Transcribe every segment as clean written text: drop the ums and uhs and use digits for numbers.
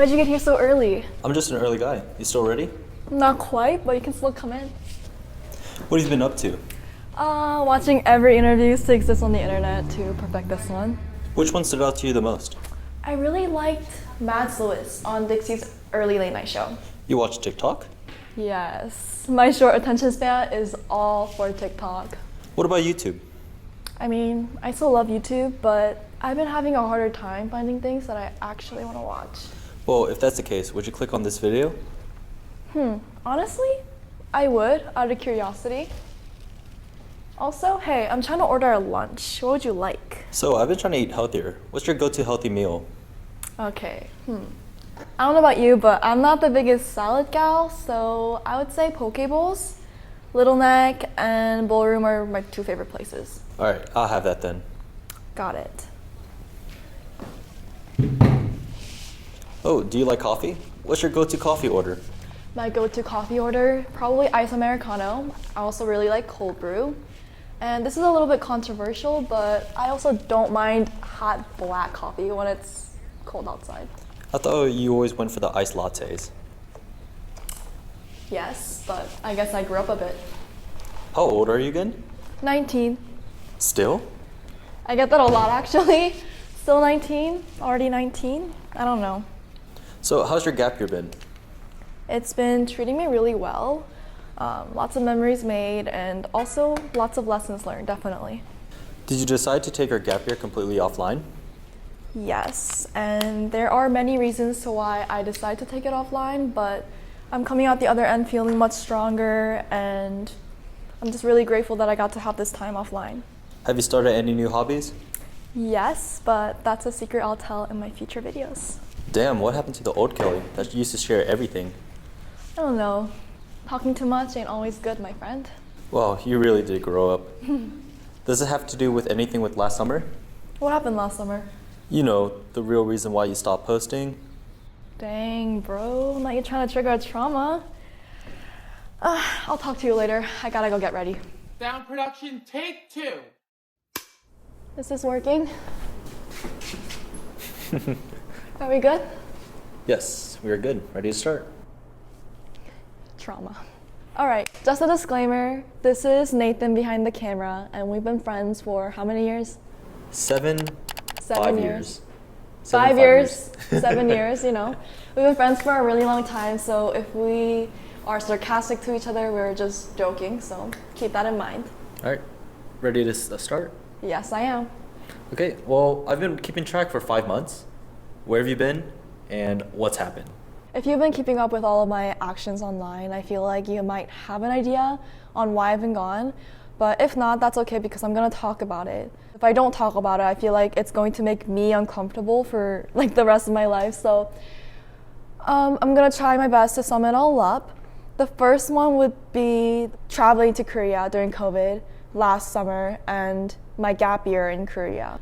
Why'd you get here so early? I'm just an early guy. You still ready? Not quite, but you can still come in. What have you been up to? Watching every interview to exist on the internet to perfect this one. Which one stood out to you the most? I really liked Mads Lewis on Dixie's early late night show. You watch TikTok? Yes, my short attention span is all for TikTok. What about YouTube? I mean, I still love YouTube, but I've been having a harder time finding things that I actually want to watch. Well, if that's the case, would you click on this video? Honestly, I would, out of curiosity. Also, hey, I'm trying to order a lunch. What would you like? So, I've been trying to eat healthier. What's your go-to healthy meal? Okay, I don't know about you, but I'm not the biggest salad gal, so I would say poke bowls, Little Neck, and Ballroom are my two favorite places. Alright, I'll have that then. Got it. Oh, do you like coffee? What's your go-to coffee order? My go-to coffee order, probably iced Americano. I also really like cold brew. And this is a little bit controversial, but I also don't mind hot black coffee when it's cold outside. I thought you always went for the iced lattes. Yes, but I guess I grew up a bit. How old are you again? 19. Still? I get that a lot actually. Still 19, already 19. I don't know. So, how's your gap year been? It's been treating me really well. Lots of memories made and also lots of lessons learned, definitely. Did you decide to take your gap year completely offline? Yes, and there are many reasons to why I decided to take it offline, but I'm coming out the other end feeling much stronger, and I'm just really grateful that I got to have this time offline. Have you started any new hobbies? Yes, but that's a secret I'll tell in my future videos. Damn, what happened to the old Kelly that used to share everything? I don't know. Talking too much ain't always good, my friend. Wow, you really did grow up. Does it have to do with anything with last summer? What happened last summer? You know, the real reason why you stopped posting. Dang, bro. Now you're trying to trigger a trauma. I'll talk to you later. I gotta go get ready. Sound production, take 2. Is this working? Are we good? Yes, we are good. Ready to start. Trauma. All right, just a disclaimer. This is Nathan behind the camera, and we've been friends for how many years? 7 5 years. 5 years, 7 years, you know. We've been friends for a really long time, so if we are sarcastic to each other, we're just joking, so keep that in mind. All right, ready to start? Yes, I am. Okay, well, I've been keeping track for 5 months. Where have you been and what's happened? If you've been keeping up with all of my actions online, I feel like you might have an idea on why I've been gone. But if not, that's okay because I'm gonna talk about it. If I don't talk about it, I feel like it's going to make me uncomfortable for like the rest of my life. So I'm gonna try my best to sum it all up. The first one would be traveling to Korea during COVID last summer and my gap year in Korea.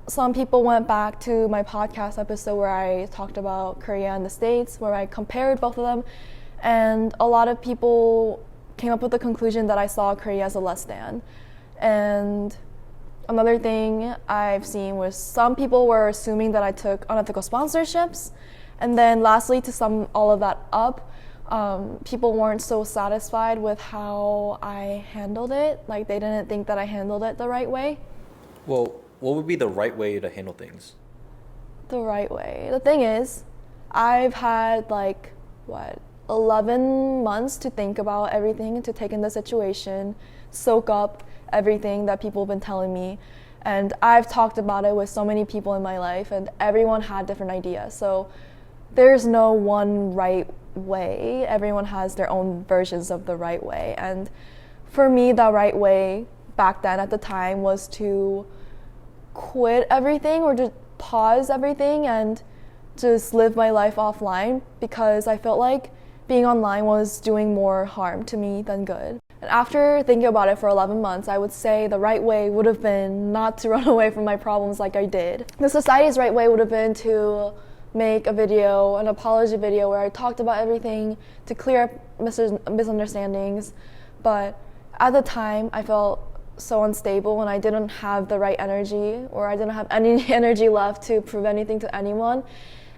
Some people went back to my podcast episode where I talked about Korea and the States, where I compared both of them, and a lot of people came up with the conclusion that I saw Korea as a less than. And another thing I've seen was some people were assuming that I took unethical sponsorships, and then lastly, to sum all of that up, people weren't so satisfied with how I handled it. Like they didn't think that I handled it the right way. Well, what would be the right way to handle things? The right way. The thing is, I've had 11 months to think about everything and to take in the situation, soak up everything that people have been telling me. And I've talked about it with so many people in my life, and everyone had different ideas. So there's no one right way. Everyone has their own versions of the right way. And for me, the right way back then at the time was to quit everything or just pause everything and just live my life offline, because I felt like being online was doing more harm to me than good. And after thinking about it for 11 months, I would say the right way would have been not to run away from my problems like I did. The society's right way would have been to make a video, an apology video, where I talked about everything to clear up misunderstandings. But at the time, I felt so unstable and I didn't have the right energy, or I didn't have any energy left to prove anything to anyone.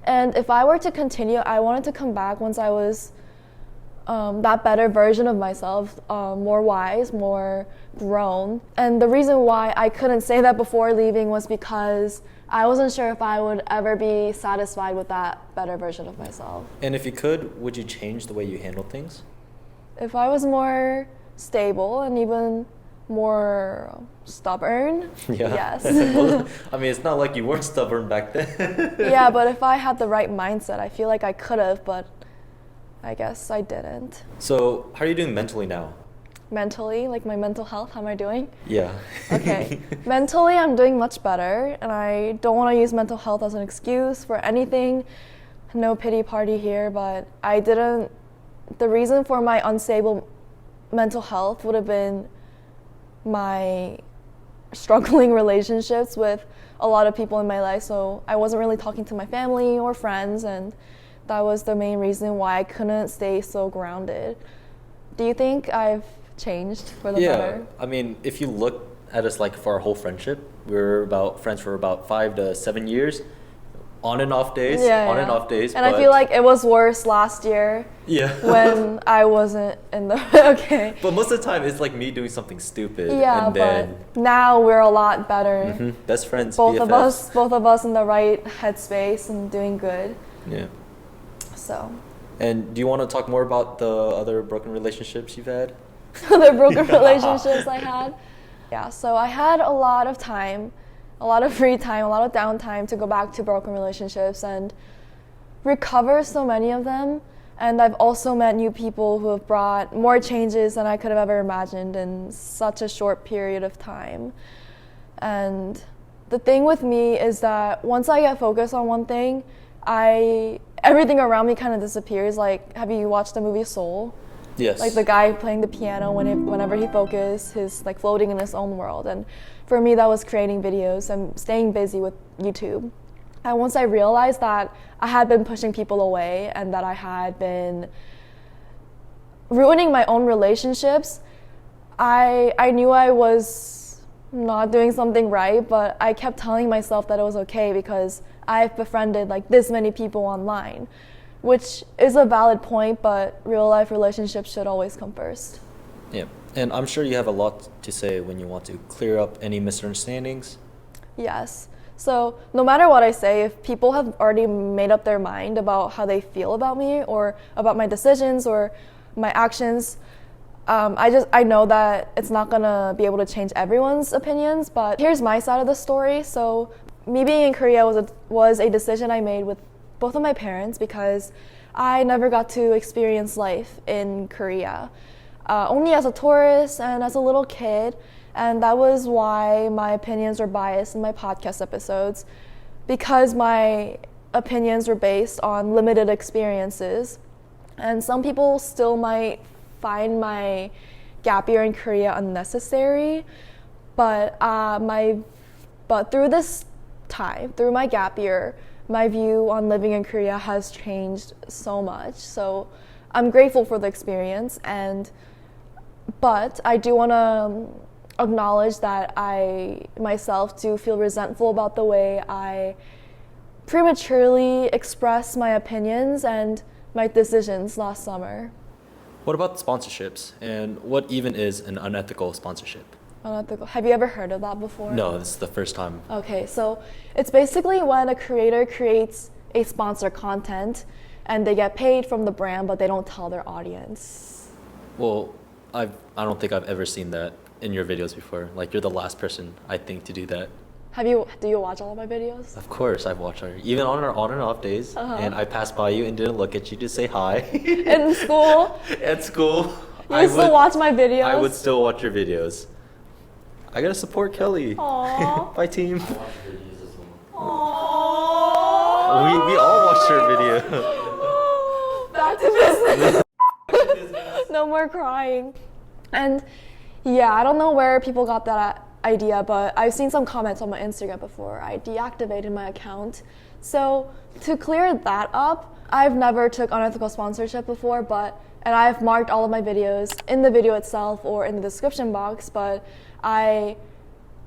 And if I were to continue, I wanted to come back once I was that better version of myself, more wise, more grown. And the reason why I couldn't say that before leaving was because I wasn't sure if I would ever be satisfied with that better version of myself. And if you could, would you change the way you handle things? If I was more stable and even more stubborn, yes. Well, I mean, it's not like you weren't stubborn back then. Yeah, but if I had the right mindset, I feel like I could have, but I guess I didn't. So, how are you doing mentally now? Mentally, like my mental health, how am I doing? Yeah. Okay. Mentally, I'm doing much better, and I don't want to use mental health as an excuse for anything. No pity party here, but the reason for my unstable mental health would have been my struggling relationships with a lot of people in my life. So I wasn't really talking to my family or friends, and that was the main reason why I couldn't stay so grounded. Do you think I've changed for the better? Yeah, I mean, if you look at us like for our whole friendship, we were friends for about 5 to 7 years, on and off days, and off days. And I feel like it was worse last year. Yeah. When I wasn't in the okay. But most of the time, it's like me doing something stupid. Yeah, and then, but now we're a lot better. Best friends, both BFFs. of us in the right headspace and doing good. Yeah. So. And do you want to talk more about the other broken relationships you've had? The broken relationships I had. Yeah, so I had a lot of time, a lot of free time, a lot of downtime to go back to broken relationships and recover so many of them. And I've also met new people who have brought more changes than I could have ever imagined in such a short period of time. And the thing with me is that once I get focused on one thing, everything around me kind of disappears. Like, have you watched the movie Soul? Yes. Like the guy playing the piano, whenever he focuses, he's like floating in his own world. And for me, that was creating videos and staying busy with YouTube. And once I realized that I had been pushing people away and that I had been ruining my own relationships, I knew I was not doing something right, but I kept telling myself that it was okay because I've befriended like this many people online, which is a valid point, but real life relationships should always come first. Yeah, and I'm sure you have a lot to say when you want to clear up any misunderstandings. Yes. So no matter what I say, if people have already made up their mind about how they feel about me or about my decisions or my actions, I know that it's not gonna be able to change everyone's opinions, but here's my side of the story. So me being in Korea was a decision I made with both of my parents because I never got to experience life in Korea, only as a tourist and as a little kid. And that was why my opinions were biased in my podcast episodes, because my opinions were based on limited experiences. And some people still might find my gap year in Korea unnecessary, but through this time, through my gap year, my view on living in Korea has changed so much. So I'm grateful for the experience, but I do want to acknowledge that I myself do feel resentful about the way I prematurely expressed my opinions and my decisions last summer. What about sponsorships, and what even is an unethical sponsorship? Unethical. Have you ever heard of that before? No, this is the first time. Okay, so it's basically when a creator creates a sponsored content and they get paid from the brand, but they don't tell their audience. Well, I don't think I've ever seen that in your videos before. Like, you're the last person, I think, to do that. Do you watch all of my videos? Of course, I've watched her, even on our on and off days, and I passed by you and didn't look at you to say hi. In school? At school. You still watch my videos? I would still watch your videos. I gotta support Kelly. Aww. Bye, team. I watch videos as well. Aww. We all watched her video. Back to business. No more crying. And yeah, I don't know where people got that idea, but I've seen some comments on my Instagram before. I deactivated my account. So to clear that up, I've never took unethical sponsorship before, and I've marked all of my videos in the video itself or in the description box, but I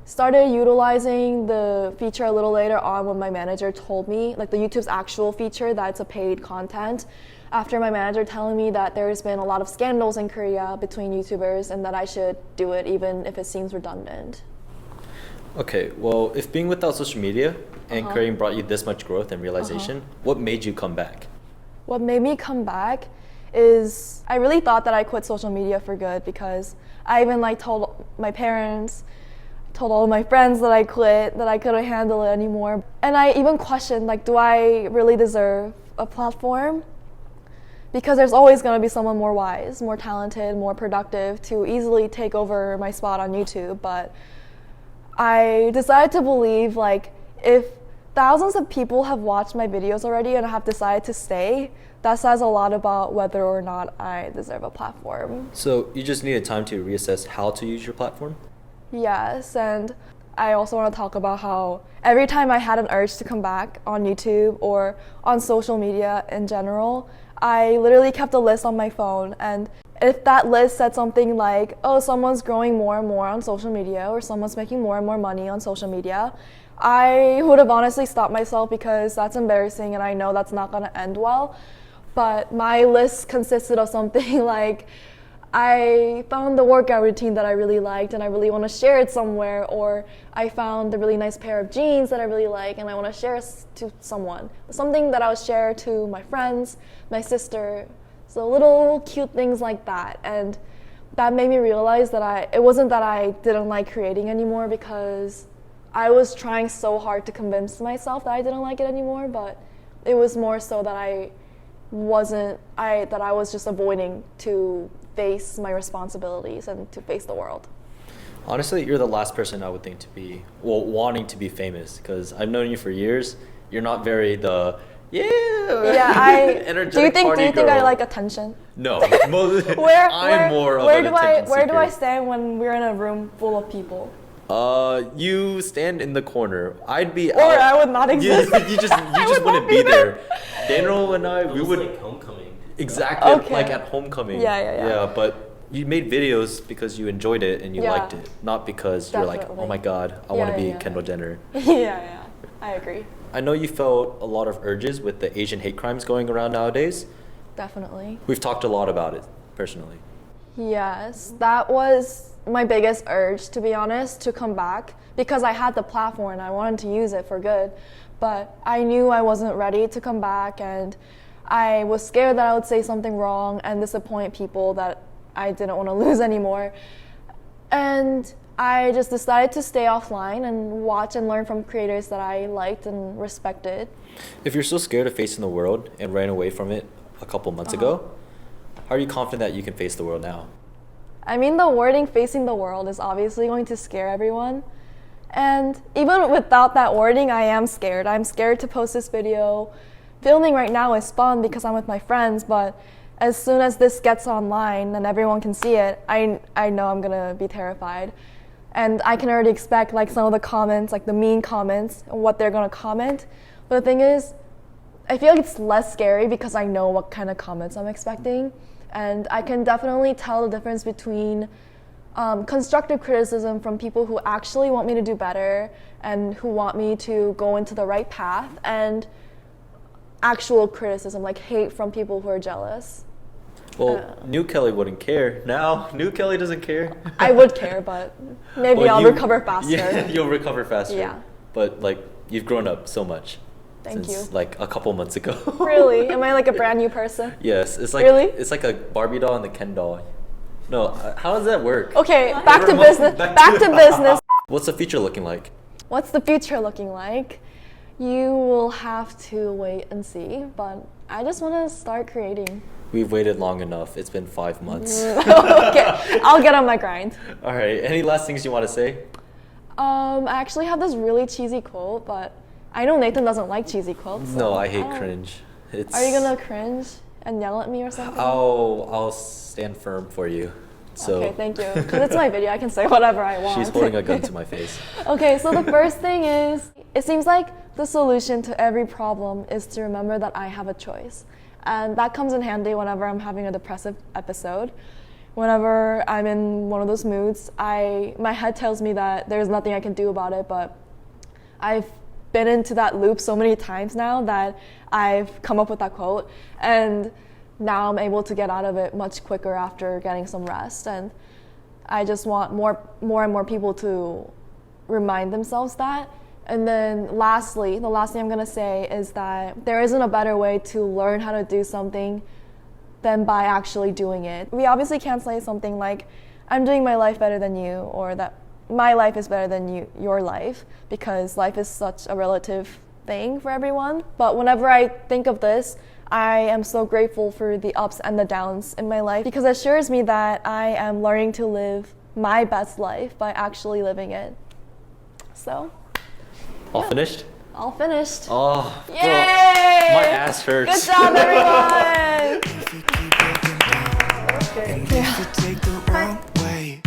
started utilizing the feature a little later on when my manager told me, like the YouTube's actual feature, that it's a paid content. After my manager telling me that there's been a lot of scandals in Korea between YouTubers and that I should do it even if it seems redundant. Okay, well, if being without social media and creating brought you this much growth and realization, what made you come back? What made me come back is I really thought that I quit social media for good, because I even like told my parents, told all of my friends that I quit, that I couldn't handle it anymore. And I even questioned, like, do I really deserve a platform? Because there's always going to be someone more wise, more talented, more productive to easily take over my spot on YouTube. But I decided to believe, like, if thousands of people have watched my videos already and have decided to stay, that says a lot about whether or not I deserve a platform. So you just needed time to reassess how to use your platform? Yes, and I also want to talk about how every time I had an urge to come back on YouTube or on social media in general, I literally kept a list on my phone, and if that list said something like, oh, someone's growing more and more on social media, or someone's making more and more money on social media, I would have honestly stopped myself, because that's embarrassing and I know that's not going to end well. But my list consisted of something like, I found the workout routine that I really liked and I really want to share it somewhere, or I found a really nice pair of jeans that I really like and I want to share it to someone. Something that I would share to my friends, my sister, so little cute things like that. And that made me realize that it wasn't that I didn't like creating anymore, because I was trying so hard to convince myself that I didn't like it anymore, but it was more so that I was just avoiding to face my responsibilities and to face the world. Honestly, you're the last person I would think to be, wanting to be famous, because I've known you for years. You're not very energetic do you think girl. I like attention? No. Where do I seeker. stand when we're in a room full of people? You stand in the corner. I'd be Or out. I would not exist. You just wouldn't be there. Daniel and I, we would like homecoming. exactly Okay. like at homecoming. Yeah. But you made videos because you enjoyed it and you liked it, not because you're like, oh my god, I want to be Kendall Jenner. Yeah, I agree. I know you felt a lot of urges with the Asian hate crimes going around nowadays. Definitely. We've talked a lot about it personally. Yes, that was my biggest urge, to be honest, to come back, because I had the platform and I wanted to use it for good. But I knew I wasn't ready to come back, and I was scared that I would say something wrong and disappoint people that I didn't want to lose anymore. And I just decided to stay offline and watch and learn from creators that I liked and respected. If you're so scared of facing the world and ran away from it a couple months ago, how are you confident that you can face the world now? I mean, the wording facing the world is obviously going to scare everyone. And even without that wording, I am scared. I'm scared to post this video. Filming right now is fun because I'm with my friends, but as soon as this gets online and everyone can see it, I know I'm gonna be terrified. And I can already expect like some of the comments, like the mean comments, and what they're gonna comment. But the thing is, I feel like it's less scary because I know what kind of comments I'm expecting. And I can definitely tell the difference between constructive criticism from people who actually want me to do better and who want me to go into the right path, and actual criticism, like hate from people who are jealous. Well, New Kelly wouldn't care. Now, New Kelly doesn't care. I would care, but maybe I'll recover faster. Yeah, you'll recover faster. Yeah. But like, you've grown up so much. Thank since, you. Like a couple months ago. Really? Am I like a brand new person? Yes, it's like Really? It's like a Barbie doll and the Ken doll. No, how does that work? Okay, back to business. Back to business. What's the future looking like? What's the future looking like? You will have to wait and see, but I just want to start creating. We've waited long enough. It's been 5 months. Okay, I'll get on my grind. All right. Any last things you want to say? I actually have this really cheesy quote, but I know Nathan doesn't like cheesy quotes. So No, I hate cringe. Are you gonna cringe and yell at me or something? I'll stand firm for you. So Okay, thank you. Because it's my video, I can say whatever I want. she's holding a gun to my face. Okay, so the first thing is, it seems like the solution to every problem is to remember that I have a choice. And that comes in handy whenever I'm having a depressive episode. whenever I'm in one of those moods, my head tells me that there's nothing I can do about it, but I've been into that loop so many times now that I've come up with that quote, and now I'm able to get out of it much quicker after getting some rest. And I just want more and more people to remind themselves that. And then lastly, the last thing I'm gonna say is that there isn't a better way to learn how to do something than by actually doing it. We obviously can't say something like, I'm doing my life better than you, or that my life is better than your life, because life is such a relative thing for everyone. But whenever I think of this, I am so grateful for the ups and the downs in my life, because it assures me that I am learning to live my best life by actually living it. So, All finished? all finished. Oh, Yay! bro, my ass hurts. Good job, everyone! And if you take the wrong way,